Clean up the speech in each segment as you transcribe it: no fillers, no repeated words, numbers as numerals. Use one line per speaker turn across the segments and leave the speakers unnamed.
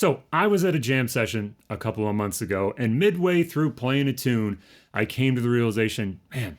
So I was at a jam session a couple of months ago, and midway through playing a tune, I came to the realization, man,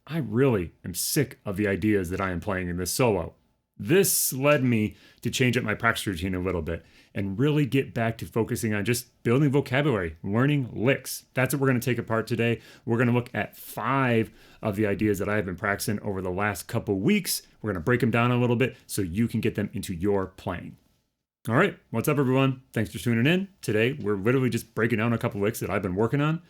I really am sick of the ideas that I am playing in this solo. This led me to change up my practice routine a little bit and really get back to focusing on just building vocabulary, learning licks. That's what we're going to take apart today. We're going to look at 5 of the ideas that I have been practicing over the last couple weeks. We're going to break them down a little bit so you can get them into your playing. All right, what's up everyone? Thanks for tuning in. Today, we're literally just breaking down a couple licks that I've been working on.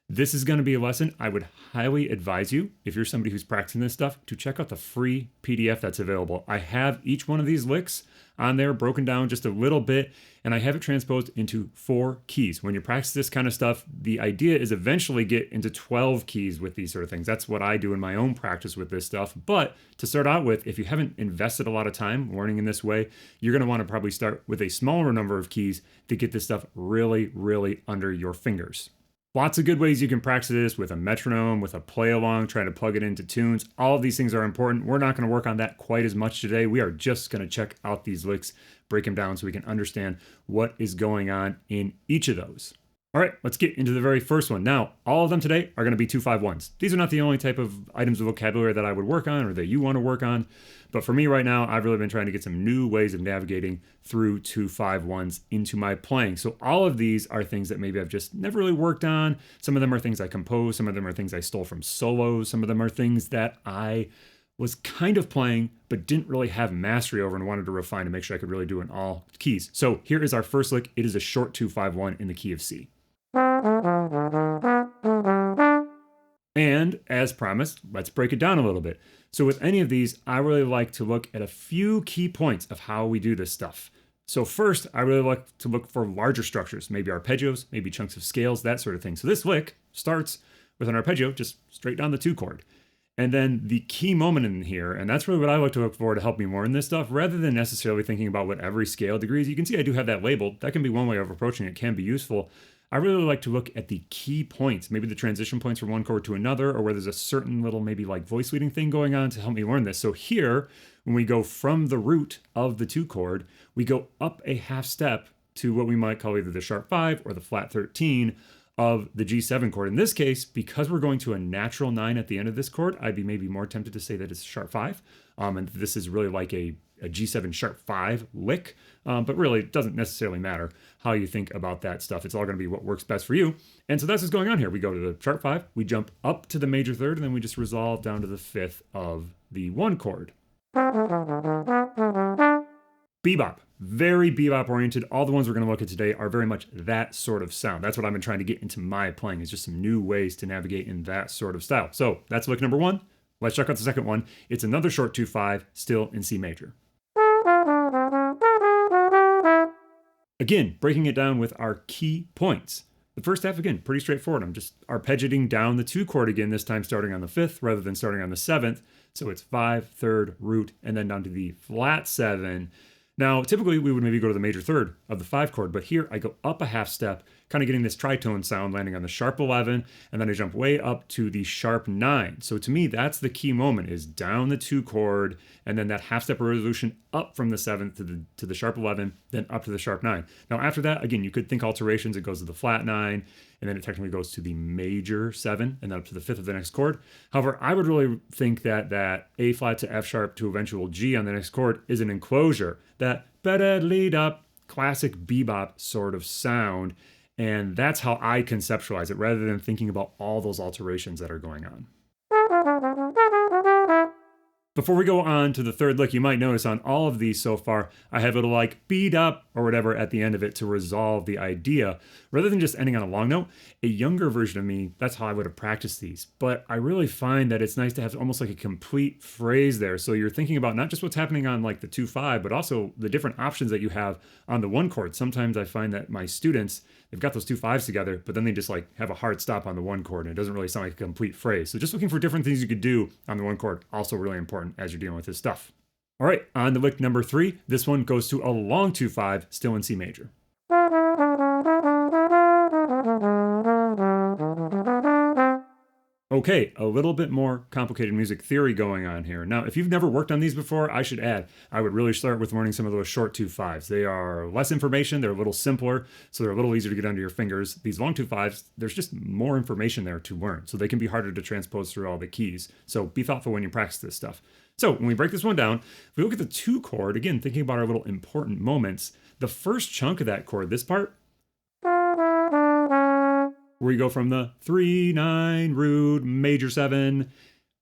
This is going to be a lesson I would highly advise you, if you're somebody who's practicing this stuff, to check out the free PDF that's available. I have each one of these licks on there broken down just a little bit, and I have it transposed into 4 keys. When you practice this kind of stuff, the idea is eventually get into 12 keys with these sort of things. That's what I do in my own practice with this stuff. But to start out with, if you haven't invested a lot of time learning in this way, you're going to want to probably start with a smaller number of keys to get this stuff really, really under your fingers. Lots of good ways you can practice this with a metronome, with a play along, trying to plug it into tunes. All of these things are important. We're not going to work on that quite as much today. We are just going to check out these licks, break them down so we can understand what is going on in each of those. All right, let's get into the very first one. Now, all of them today are going to be 2-5-1s. These are not the only type of items of vocabulary that I would work on or that you want to work on. But for me right now, I've really been trying to get some new ways of navigating through 2-5-1s into my playing. So all of these are things that maybe I've just never really worked on. Some of them are things I composed. Some of them are things I stole from solos. Some of them are things that I was kind of playing, but didn't really have mastery over and wanted to refine to make sure I could really do it in all keys. So here is our first lick. It is a short 2-5-1 in the key of C. And as promised, let's break it down a little bit. So with any of these, I really like to look at a few key points of how we do this stuff. So first, I really like to look for larger structures, maybe arpeggios, maybe chunks of scales, that sort of thing. So this lick starts with an arpeggio, just straight down the 2 chord. And then the key moment in here, and that's really what I like to look for to help me more in this stuff, rather than necessarily thinking about what every scale degree is. You can see I do have that labeled. That can be one way of approaching it, can be useful. I really like to look at the key points, maybe the transition points from one chord to another, or where there's a certain little maybe like voice leading thing going on to help me learn this. So here, when we go from the root of the 2 chord, we go up a half step to what we might call either the sharp 5 or the flat 13 of the G7 chord. In this case, because we're going to a natural 9 at the end of this chord, I'd be maybe more tempted to say that it's sharp 5. And this is really like a G7 sharp 5 lick, but really it doesn't necessarily matter how you think about that stuff. It's all going to be what works best for you. And so that's what's going on here. We go to the sharp 5, we jump up to the major 3rd, and then we just resolve down to the 5th of the 1 chord. Bebop, very bebop oriented. All the ones we're going to look at today are very much that sort of sound. That's what I've been trying to get into my playing, is just some new ways to navigate in that sort of style. So that's lick number 1. Let's check out the second one. It's another short 2-5, still in C major. Again, breaking it down with our key points. The first half, again, pretty straightforward. I'm just arpeggiating down the 2 chord again, this time starting on the 5th rather than starting on the 7th. So it's 5, 3rd, root, and then down to the flat 7. Now, typically we would maybe go to the major 3rd of the 5 chord, but here I go up a half step, kind of getting this tritone sound landing on the sharp 11, and then I jump way up to the sharp 9. So to me, that's the key moment, is down the 2 chord, and then that half step resolution up from the 7th to the sharp 11, then up to the sharp 9. Now after that, again, you could think alterations. It goes to the flat 9, and then it technically goes to the major 7, and then up to the 5th of the next chord. However, I would really think that that A flat to F sharp to eventual G on the next chord is an enclosure, that better lead up, classic bebop sort of sound. And that's how I conceptualize it, rather than thinking about all those alterations that are going on. Before we go on to the 3rd lick, you might notice on all of these so far, I have a little like beat up or whatever at the end of it to resolve the idea. Rather than just ending on a long note, a younger version of me, that's how I would have practiced these. But I really find that it's nice to have almost like a complete phrase there. So you're thinking about not just what's happening on like the 2-5, but also the different options that you have on the 1 chord. Sometimes I find that my students, they've got those 2 5s together, but then they just like have a hard stop on the 1 chord, and it doesn't really sound like a complete phrase. So just looking for different things you could do on the 1 chord, also really important as you're dealing with this stuff. All right, on to lick number 3. This one goes to a long 2-5, still in C major. Okay, a little bit more complicated music theory going on here. Now, if you've never worked on these before, I should add, I would really start with learning some of those short 2/5s. They are less information, they're a little simpler, so they're a little easier to get under your fingers. These long 2/5s, there's just more information there to learn, so they can be harder to transpose through all the keys. So be thoughtful when you practice this stuff. So when we break this one down, if we look at the 2 chord, again, thinking about our little important moments, the first chunk of that chord, this part, where you go from the 3/9 root major 7,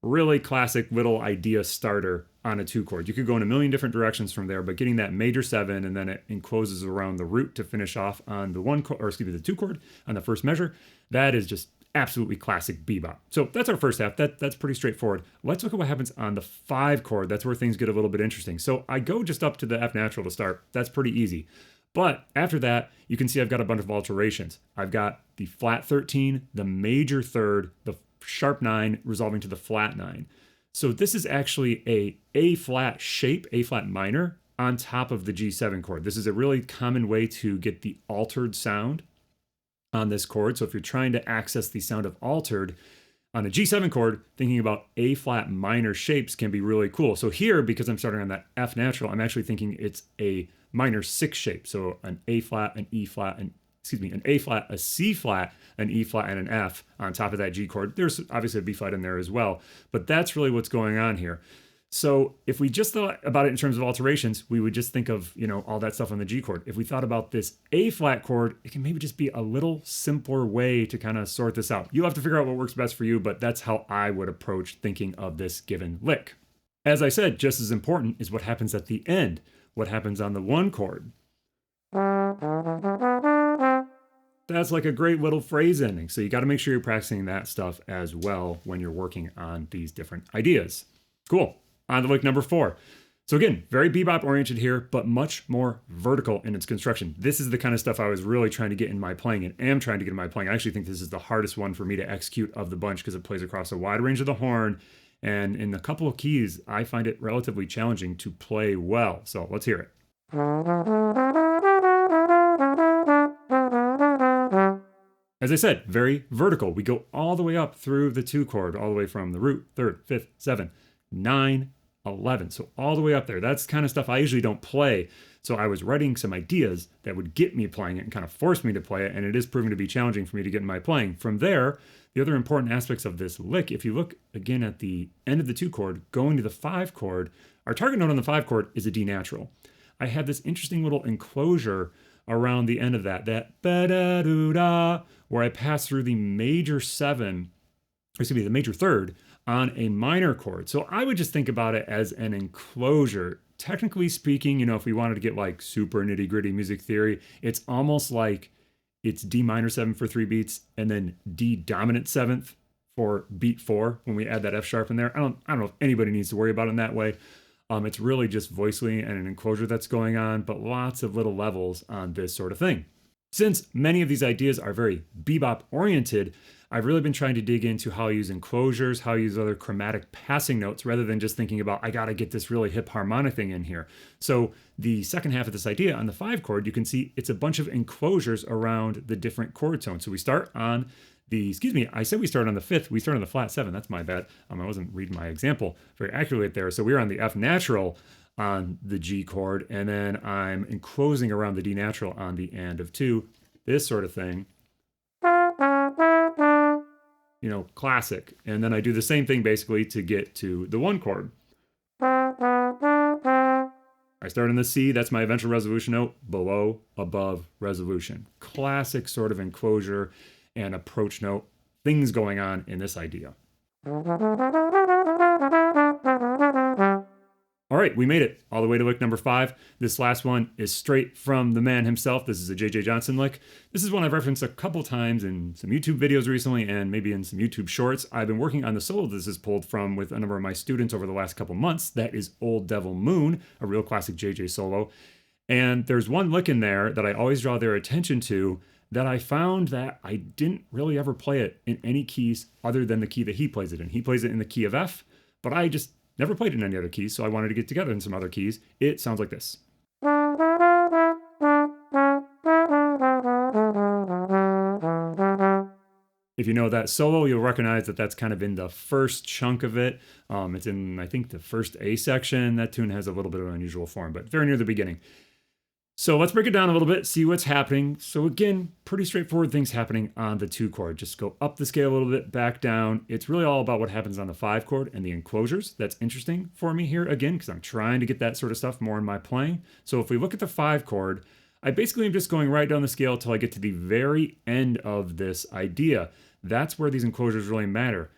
really classic little idea starter on a 2 chord. You could go in a million different directions from there, but getting that major 7 and then it encloses around the root to finish off on the 2 chord on the first measure, that is just absolutely classic bebop. So that's our first half. That's pretty straightforward. Let's look at what happens on the 5 chord. That's where things get a little bit interesting. So I go just up to the F natural to start. That's pretty easy. But after that, you can see I've got a bunch of alterations. I've got the flat 13, the major 3rd, the sharp 9 resolving to the flat 9. So this is actually a A-flat shape, A-flat minor, on top of the G7 chord. This is a really common way to get the altered sound on this chord. So if you're trying to access the sound of altered on a G7 chord, thinking about A-flat minor shapes can be really cool. So here, because I'm starting on that F natural, I'm actually thinking it's a minor 6 shape. So an A-flat, an E-flat, an A-flat, a C-flat, an E-flat, and an F on top of that G chord. There's obviously a B-flat in there as well, but that's really what's going on here. So if we just thought about it in terms of alterations, we would just think of, all that stuff on the G chord. If we thought about this A-flat chord, it can maybe just be a little simpler way to kind of sort this out. You'll have to figure out what works best for you, but that's how I would approach thinking of this given lick. As I said, just as important is what happens at the end, what happens on the 1 chord. That's like a great little phrase ending. So you got to make sure you're practicing that stuff as well when you're working on these different ideas. Cool. On to lick number 4. So again, very bebop oriented here, but much more vertical in its construction. This is the kind of stuff I was really trying to get in my playing and am trying to get in my playing. I actually think this is the hardest one for me to execute of the bunch because it plays across a wide range of the horn. And in a couple of keys, I find it relatively challenging to play well. So let's hear it. As I said, very vertical. We go all the way up through the 2 chord, all the way from the root, 3rd, 5th, 7, 9, 11. So all the way up there. That's kind of stuff I usually don't play. So I was writing some ideas that would get me playing it and kind of force me to play it. And it is proving to be challenging for me to get in my playing. From there, the other important aspects of this lick, if you look again at the end of the 2 chord, going to the 5 chord, our target note on the 5 chord is a D natural. I had this interesting little enclosure around the end of that ba-da-doo-da, where I pass through the major 7, the major 3rd on a minor chord. So I would just think about it as an enclosure. Technically speaking, if we wanted to get like super nitty gritty music theory, it's almost like it's D minor 7 for 3 beats and then D dominant 7th for beat 4 when we add that F sharp in there. I don't know if anybody needs to worry about it in that way. It's really just voicely and an enclosure that's going on, but lots of little levels on this sort of thing. Since many of these ideas are very bebop oriented, I've really been trying to dig into how I use enclosures, how I use other chromatic passing notes, rather than just thinking about, I gotta get this really hip harmonic thing in here. So the second half of this idea on the 5 chord, you can see it's a bunch of enclosures around the different chord tones. So we start on I said we start on the 5th, we start on the flat 7, that's my bad. I wasn't reading my example very accurately there. So we were on the F natural on the G chord, and then I'm enclosing around the D natural on the and of 2, this sort of thing. Classic. And then I do the same thing basically to get to the 1 chord. I start on the C, that's my eventual resolution note, below, above, resolution. Classic sort of enclosure and approach note, things going on in this idea. All right, we made it all the way to lick number 5. This last one is straight from the man himself. This is a J.J. Johnson lick. This is one I've referenced a couple times in some YouTube videos recently and maybe in some YouTube shorts. I've been working on the solo this is pulled from with a number of my students over the last couple months. That is Old Devil Moon, a real classic J.J. solo. And there's one lick in there that I always draw their attention to that I found that I didn't really ever play it in any keys other than the key that he plays it in. He plays it in the key of F, but I just never played it in any other keys, so I wanted to get together in some other keys. It sounds like this. If you know that solo, you'll recognize that that's kind of in the first chunk of it. It's in, I think, the first A section. That tune has a little bit of an unusual form, but very near the beginning. So let's break it down a little bit, see what's happening. So again, pretty straightforward things happening on the 2 chord. Just go up the scale a little bit, back down. It's really all about what happens on the 5 chord and the enclosures. That's interesting for me here again, because I'm trying to get that sort of stuff more in my playing. So if we look at the 5 chord, I basically am just going right down the scale till I get to the very end of this idea. That's where these enclosures really matter.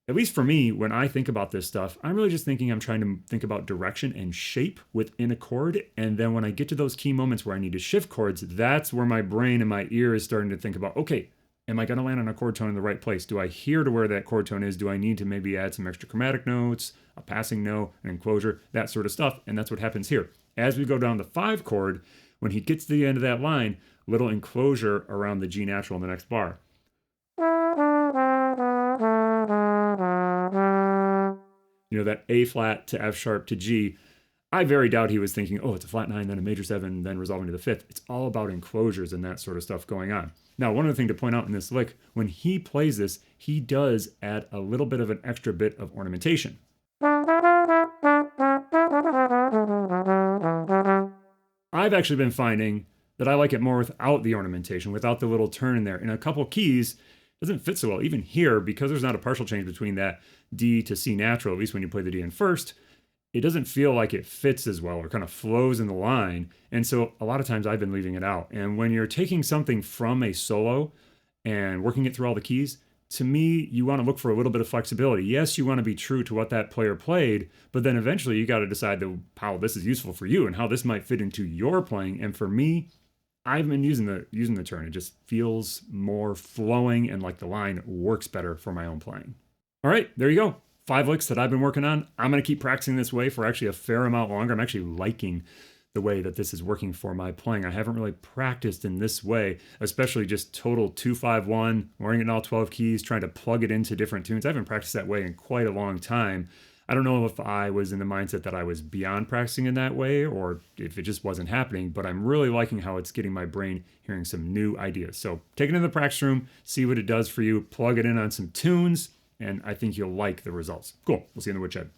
At least for me, when I think about this stuff, I'm really just thinking I'm trying to think about direction and shape within a chord. And then when I get to those key moments where I need to shift chords, that's where my brain and my ear is starting to think about, okay, am I going to land on a chord tone in the right place? Do I hear to where that chord tone is? Do I need to maybe add some extra chromatic notes, a passing note, an enclosure, that sort of stuff? And that's what happens here. As we go down the 5 chord, when he gets to the end of that line, little enclosure around the G natural in the next bar. You know, that A flat to F sharp to G. I very doubt he was thinking, oh, it's a flat 9, then a major 7, then resolving to the 5th. It's all about enclosures and that sort of stuff going on. Now, one other thing to point out in this lick, when he plays this, he does add a little bit of an extra bit of ornamentation. I've actually been finding that I like it more without the ornamentation, without the little turn in there. In a couple keys, it doesn't fit so well. Even here, because there's not a partial change between that D to C natural, at least when you play the D in first, it doesn't feel like it fits as well or kind of flows in the line. And so a lot of times I've been leaving it out. And when you're taking something from a solo and working it through all the keys, to me, you want to look for a little bit of flexibility. Yes, you want to be true to what that player played, but then eventually you got to decide how this is useful for you and how this might fit into your playing. And for me, I've been using the turn. It just feels more flowing and like the line works better for my own playing. All right, there you go. 5 licks that I've been working on. I'm going to keep practicing this way for actually a fair amount longer. I'm actually liking the way that this is working for my playing. I haven't really practiced in this way, especially just total 2-5-1, wearing it in all 12 keys, trying to plug it into different tunes. I haven't practiced that way in quite a long time. I don't know if I was in the mindset that I was beyond practicing in that way or if it just wasn't happening, but I'm really liking how it's getting my brain hearing some new ideas. So take it in the practice room, see what it does for you, plug it in on some tunes, and I think you'll like the results. Cool. We'll see you in the woodshed.